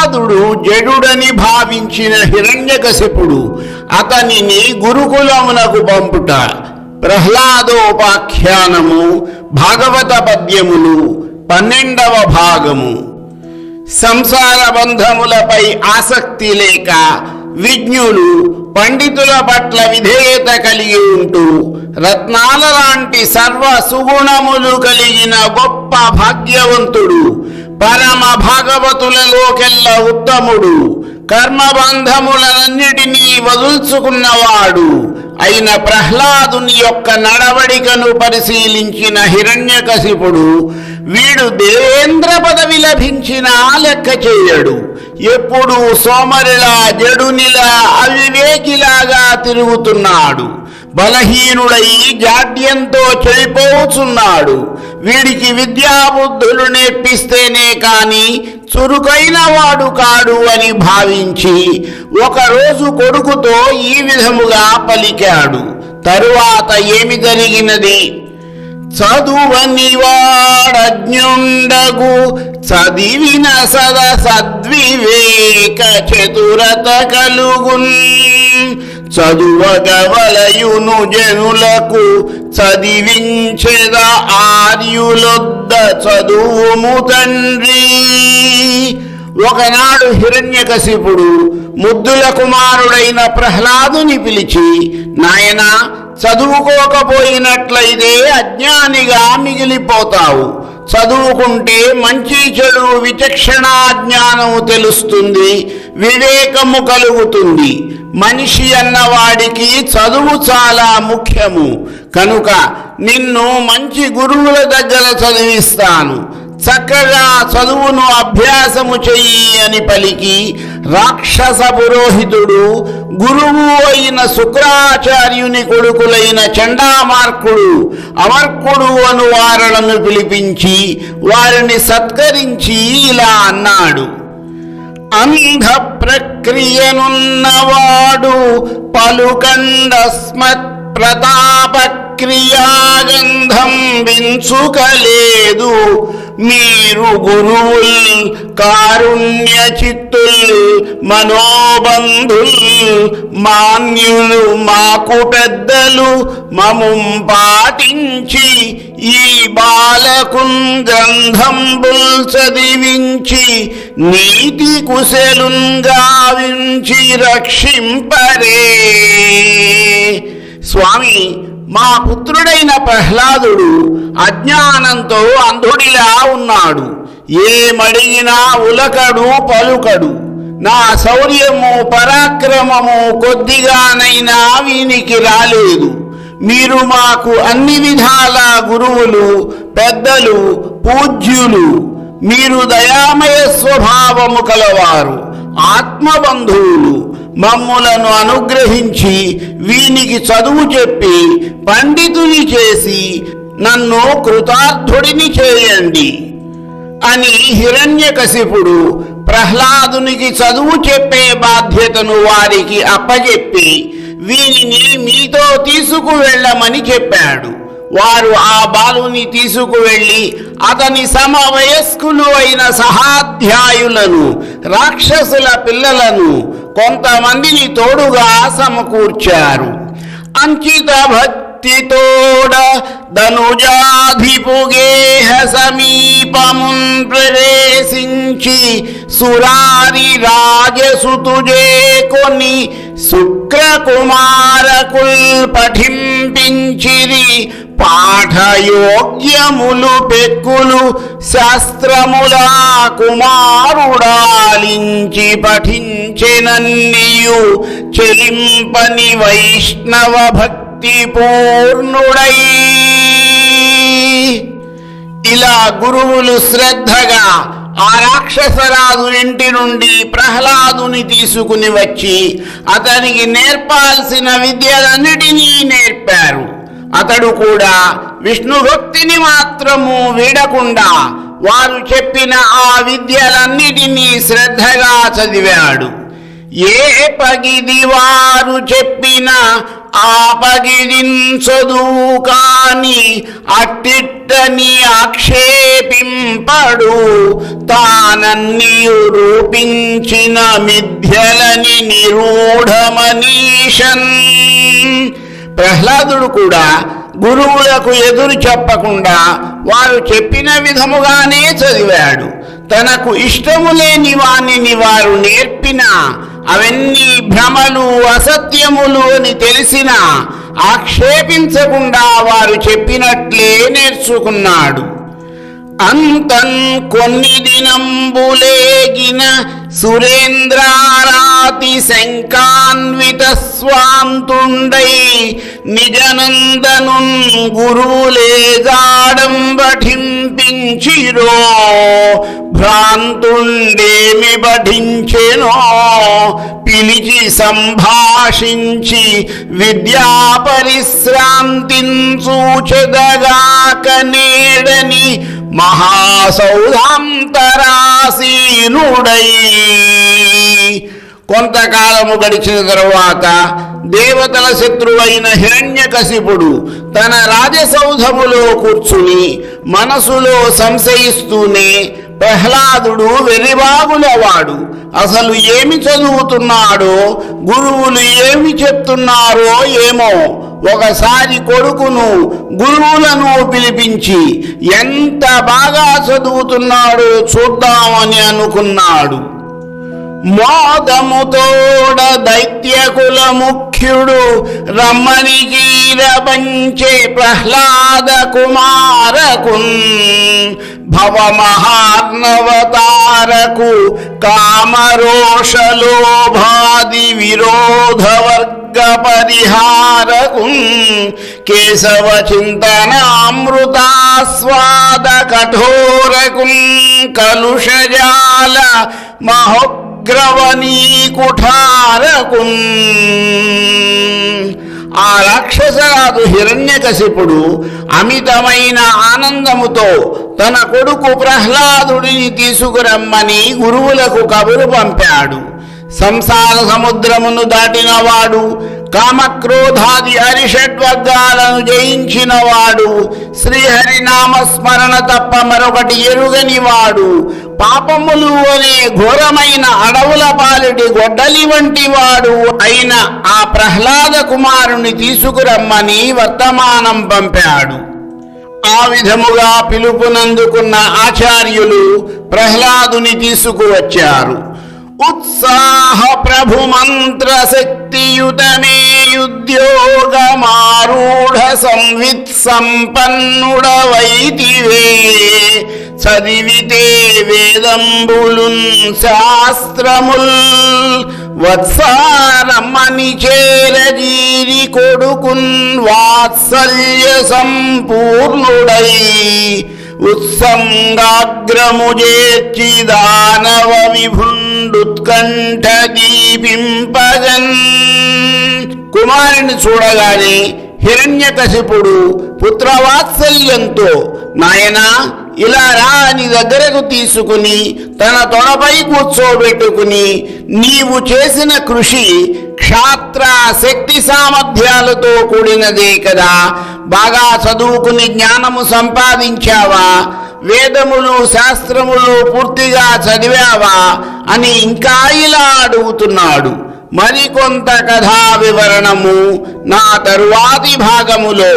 ప్రహ్లాదుడు జడుడని భావించిన హిరణ్యకశిపుడు అతనిని గురుకులమునకు పంపుట. ప్రహ్లాదోపాఖ్యానము భాగవత పద్యములు 12వ భాగము. సంసార బంధములపై ఆసక్తి లేక విజ్ఞులు పండితుల పట్ల విధేయత కలిగి ఉంటూ రత్నాల లాంటి సర్వ సుగుణములు కలిగిన గొప్ప భాగ్యవంతుడు, పరమ భాగవతులలోకెల్లా ఉత్తముడు, కర్మబంధములన్నిటినీ వదుల్చుకున్నవాడు అయిన ప్రహ్లాదుని యొక్క నడవడికను పరిశీలించిన హిరణ్యకశిపుడు వీడు దేవేంద్ర పదవి లభించినా లెక్క చేయడు, ఎప్పుడు సోమరిలా జడునిలా అవివేకిలాగా తిరుగుతున్నాడు, బలహీనుడై జాడ్యంతో చెడిపోతున్నాడు, వీడికి విద్యాబుద్ధులు నేర్పిస్తేనే కాని చురుకైన వాడు కాడు అని భావించి ఒకరోజు కొడుకుతో ఈ విధముగా పలికాడు. తరువాత ఏమి జరిగినది? చదువని వాడజ్ఞుండగు చదివిన సద్వివేక చతురత కలుగున్, చదువగవలయును జనులకు చదివించెద ఆర్యులొద్ద చదువుము తండ్రి. ఒకనాడు హిరణ్యకశిపుడు ముద్దుల కుమారుడైన ప్రహ్లాదుని పిలిచి, నాయనా, చదువుకోకపోయినట్లయితే అజ్ఞానిగా మిగిలిపోతావు. చదువుకుంటే మంచి చెడు విచక్షణా జ్ఞానము తెలుస్తుంది, వివేకము కలుగుతుంది. మనిషి అన్నవాడికి చదువు చాలా ముఖ్యము. కనుక నిన్ను మంచి గురువుల దగ్గర చదివిస్తాను, చక్కగా చదువును అభ్యాసము చెయ్యి అని పలికి రాక్షస పురోహితుడు గురువు అయిన శుక్రాచార్యుని కొడుకులైన చండామార్కుడు, అమర్కుడు అను వారలను పిలిపించి వారిని సత్కరించి ఇలా అన్నాడు. అంధ ప్రక్రియనున్నవాడు పలుకండస్మత్ ప్రతాప క్రియాగంధం వించుకలేదు, మీరు గురువుల్ కారుణ్య చిత్తుల్ మనోబంధుల్ మాన్యులు మాకు పెద్దలు మముం పాటించి ఈ బాలకున్ గ్రంథంబుల్ చదివించి నీతి కుశలున్ గావించి రక్షింపరే. స్వామి, మా పుత్రుడైన ప్రహ్లాదుడు అజ్ఞానంతో అంధుడిలా ఉన్నాడు. ఏమడిగినా ఉలకడు పలుకడు. నా శౌర్యము పరాక్రమము కొద్దిగానైనా వీనికి రాలేదు. మీరు మాకు అన్ని విధాల గురువులు, పెద్దలు, పూజ్యులు. మీరు దయామయ స్వభావము కలవారు, ఆత్మబంధువులు. మమ్ములను అనుగ్రహించి వీనికి చదువు చెప్పి పండితుని చేసి నన్ను కృతార్థుడిని చేయండి అని హిరణ్యకశిపుడు ప్రహ్లాదునికి చదువు చెప్పే బాధ్యతను వారికి అప్పచెప్పి వీనిని మీతో తీసుకువెళ్ళమని చెప్పాడు. వారు ఆ బాలుని తీసుకువెళ్ళి అతని సమవయస్కులు అయిన సహాధ్యాయులను, రాక్షసుల పిల్లలను కొంతమందిని తోడుగా సమకూర్చారు. అంకిత భక్తితోడ ధనుజాధిపుగేహ సమీపమున్ ప్రవేశించి సురారి రాజసుతుజే కొని శుక్రకుమారకుల్ పఠింపించిరి పాఠయోగ్యములు పెక్కులు శాస్త్రములా కుమారుడాలించి పఠించెనన్నియు చెలింపని వైష్ణవ భక్తి పూర్ణుడై. ఇలా గురువులు శ్రద్ధగా ఆ రాక్షసరాజు ఇంటి నుండి ప్రహ్లాదుని తీసుకుని వచ్చి అతనికి నేర్పాల్సిన విద్యలన్నిటినీ నేర్పారు. అతడు కూడా విష్ణు భక్తిని మాత్రము వీడకుండా వారు చెప్పిన ఆ విద్యలన్నిటినీ శ్రద్ధగా చదివాడు. ఏ పగిది వారు చెప్పిన ఆ పగిదించదు కాని అట్టిట్టని ఆక్షేపింపడు తానన్నియు రూపించిన మిథ్యలని నిరూఢమనీషన్. ప్రహ్లాదుడు కూడా గురువులకు ఎదురు చెప్పకుండా వారు చెప్పిన విధముగానే చదివాడు. తనకు ఇష్టము లేని వానిని వారు నేర్పినా అవన్నీ భ్రమలు అసత్యములు అని తెలిసినా ఆక్షేపించకుండా వారు చెప్పినట్లే నేర్చుకున్నాడు. అంతన్ కొన్ని దినంబులేగిన సురేంద్రారాతి శంకాన్విత స్వాంతుండై నిజనందనున్ గురువులే జాడం బఠింపించిరో భ్రాంతుండేమి బఠించెనో పిలిచి సంభాషించి విద్యా పరిశ్రాంతించూచెదగాక నేడని మహాసౌధాంతరాసీనుడై. కొంతకాలము గడిచిన తరువాత దేవతల శత్రువైన హిరణ్యకశిపుడు తన రాజసౌధములో కూర్చుని మనసులో సంశయిస్తూనే ప్రహ్లాదుడు వెర్రిబాగులవాడు, అసలు ఏమి చదువుతున్నాడో గురువులు ఏమి చెప్తున్నారో ఏమో, ఒకసారి కొడుకును గురువులను పిలిపించి ఎంత బాగా చదువుతున్నాడో చూద్దామని అనుకున్నాడు. మోదముతోడ దైత్యకుల ముఖ్యుడు రమ్మని జీరబంచే ప్రహ్లాద కుమారకున్ భవమహార్ణవతారకు కామరోషలోభాది విరోధవర్గ పరిహారకున్ కేశవ చింతనామృతాస్వాద కఠోరకున్ కలుషజాల మహోగ్రవనీకుఠారకున్. ఆ రాక్షసరాజు హిరణ్యకశిపుడు అమితమైన ఆనందముతో తన కొడుకు ప్రహ్లాదుడిని తీసుకురమ్మని గురువులకు కబురు పంపాడు. సంసార సముద్రమును దాటినవాడు, కామక్రోధాది అరిషడ్వర్గాలను జయించినవాడు, శ్రీహరినామస్మరణ తప్ప మరొకటి ఎరుగనివాడు, పాపములు అనే ఘోరమైన అడవుల పాలిటి గొడ్డలి వంటి వాడు అయిన ఆ ప్రహ్లాద కుమారుని తీసుకురమ్మని వర్తమానం పంపాడు. ఆ విధముగా పిలుపునందుకున్న ఆచార్యులు ప్రహ్లాదుని తీసుకువచ్చారు. ఉత్సాహ ప్రభు మంత్ర శక్తియుతమేయుద్యోగమారూఢ సంవిత్ సంపన్నుడవైతివే చదివితే వేదంబులున్ శాస్త్రముల్ వత్సారమ్మని చేరజీరి కొడుకున్ వాత్సల్య సంపూర్ణుడై ఉత్సంగాగ్రము చేర్చి దానవ విభుండుత్కంఠ దీపింపగన్. కుమారుని చూడగానే హిరణ్యకశిపుడు పుత్రవాత్సల్యంతో నాయనా ఇలా రా అని దగ్గరకు తీసుకుని తన తొడపై కూర్చోబెట్టుకుని నీవు చేసిన కృషి క్షాత్ర శక్తి సామర్థ్యాలతో కూడినదే కదా, బాగా చదువుకుని జ్ఞానము సంపాదించావా, వేదములు శాస్త్రములు పూర్తిగా చదివావా అని ఇంకా ఇలా అడుగుతున్నాడు. మరికొంత కథా వివరణము నా తరువాతి భాగములో.